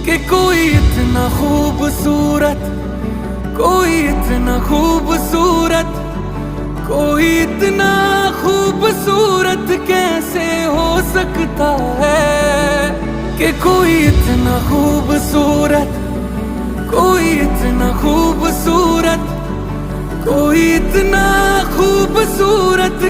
कि कोई इतना खूबसूरत, कोई इतना खूबसूरत, कोई इतना खूबसूरत कैसे हो सकता है। कि कोई इतना खूबसूरत, कोई इतना खूबसूरत, कोई इतना खूबसूरत